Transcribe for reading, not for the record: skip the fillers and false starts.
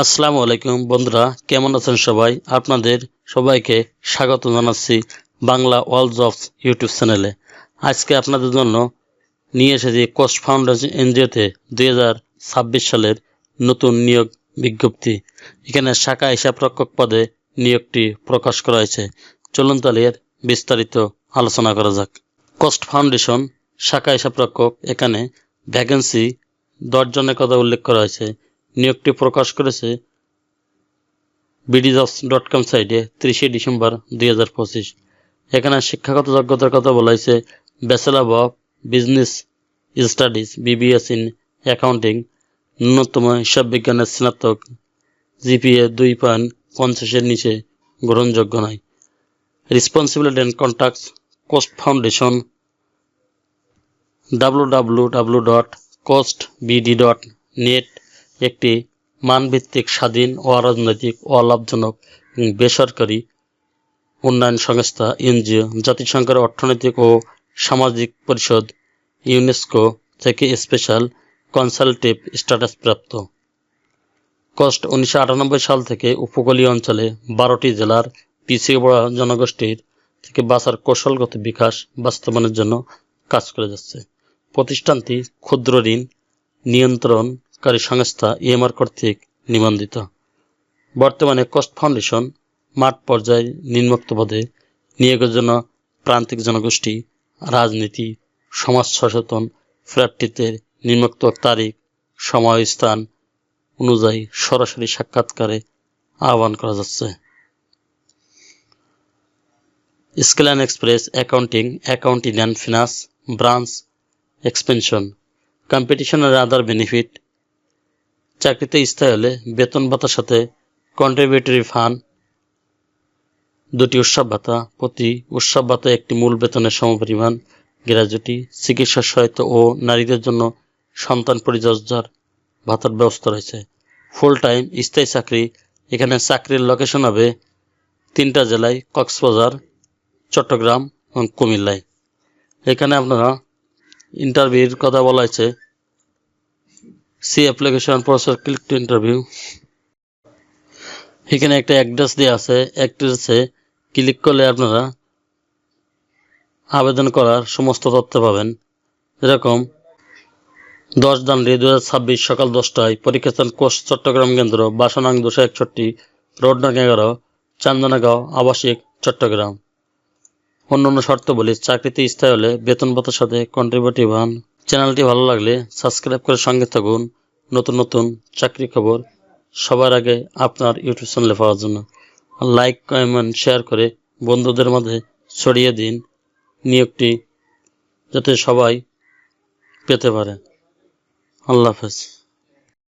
আসসালামু আলাইকুম বন্ধুরা, কেমন আছেন সবাই? আপনাদের সবাইকে স্বাগত জানাচ্ছি বাংলা অল জবস ইউটিউব চ্যানেলে। আজকে আপনাদের জন্য নিয়ে এসেছি কোস্ট ফাউন্ডেশন এনজিওতে 2026 সালের নতুন নিয়োগ বিজ্ঞপ্তি। এখানে শাখা হিসাবরক্ষক পদে নিয়োগটি প্রকাশ করা হয়েছে। চলুন তাহলে এর বিস্তারিত আলোচনা করা যাক। কোস্ট ফাউন্ডেশন শাখা হিসাবরক্ষক, এখানে ভ্যাকেন্সি 10 জনের কথা উল্লেখ করা হয়েছে। নিয়োগটি প্রকাশ করেছে bdjobs.com সাইটে 30শে ডিসেম্বর 2025। এখানে শিক্ষাগত যোগ্যতার কথা বলা হয়েছে bachelor of business studies BBS in accounting, ন্যূনতম হিসাব বিজ্ঞানের স্নাতক, GPA 2.50-এর নিচে গ্রহণযোগ্য নয়। Responsibility and contacts Cost Foundation www.costbd.net একটি মানভিত্তিক, স্বাধীন, অরাজনৈতিক, অলাভজনক এবং বেসরকারি উন্নয়ন সংস্থা এনজিও। জাতিসংঘের অর্থনৈতিক ও সামাজিক পরিষদ ইউনেস্কো থেকে স্পেশাল কনসালটেটিভ স্ট্যাটাস প্রাপ্ত। কোস্ট 1998 সাল থেকে উপকূলীয় অঞ্চলে 12টি জেলার পিছিয়ে পড়া জনগোষ্ঠীর থেকে বাঁচার কৌশলগত বিকাশ বাস্তবায়নের জন্য কাজ করে যাচ্ছে। প্রতিষ্ঠানটি ক্ষুদ্র ঋণ নিয়ন্ত্রণকারী সংস্থা EMR কর্তৃক নিবন্ধিত। বর্তমানে কোস্ট ফাউন্ডেশন মাঠ পর্যায়ে নিম্নোক্ত পদে নিয়োগের জন্য প্রান্তিক জনগোষ্ঠী, রাজনীতি, সমাজ সচেতন প্রার্থীদের নিম্নোক্ত তারিখ, সময়, স্থান অনুযায়ী সরাসরি সাক্ষাৎকারে আহ্বান করা যাচ্ছে। Skill and express accounting and finance branch expansion, competition আর আদার বেনিফিট। চাকরিতে স্থায়ী হলে বেতন ভাতার সাথে কন্ট্রিবিউটরি ফান্ড, 2টি উৎসব ভাতা, প্রতি উৎসব ভাতা একটি মূল বেতনের সমপরিমাণ, গ্র্যাজুইটি, চিকিৎসা সহায়তা ও নারীদের জন্য সন্তান পরিচর্যার ভাতার ব্যবস্থা রয়েছে। ফুল টাইম স্থায়ী চাকরি, এখানে চাকরির লোকেশন হবে 3টা জেলায়, কক্সবাজার, চট্টগ্রাম এবং কুমিল্লায়। এখানে আপনারা ইন্টারভিউর কথা বলা হয়েছে। See application process, click to interview. এখানে একটা অ্যাড্রেস দেওয়া আছে, অ্যাড্রেসে ক্লিক করলে আপনারা আবেদন করার সমস্ত তথ্য পাবেন। যেরকম 10 জানুয়ারি 2026 সকাল 10টায় পরীক্ষাস্থান কোস্ট চট্টগ্রাম কেন্দ্র, বাসা নং 261, রোড নং 11, চান্দনাগাঁও, আবাসিক, চট্টগ্রাম। অন্যান্য শর্ত বলি, চাকরিতে স্থায়ী হলে বেতন ভাতার সাথে কন্ট্রিবিউটরি ফান্ড। চ্যানেলটি ভালো লাগলে সাবস্ক্রাইব করে সঙ্গে থাকুন নতুন নতুন চাকরি খবর সবার আগে আপনার ইউটিউব চ্যানেলে পাওয়ার জন্য। লাইক, কমেন্ট, শেয়ার করে বন্ধুদের মাঝে ছড়িয়ে দিন, নিয়োগটি যাতে সবাই পেতে পারে। আল্লাহ হাফেজ।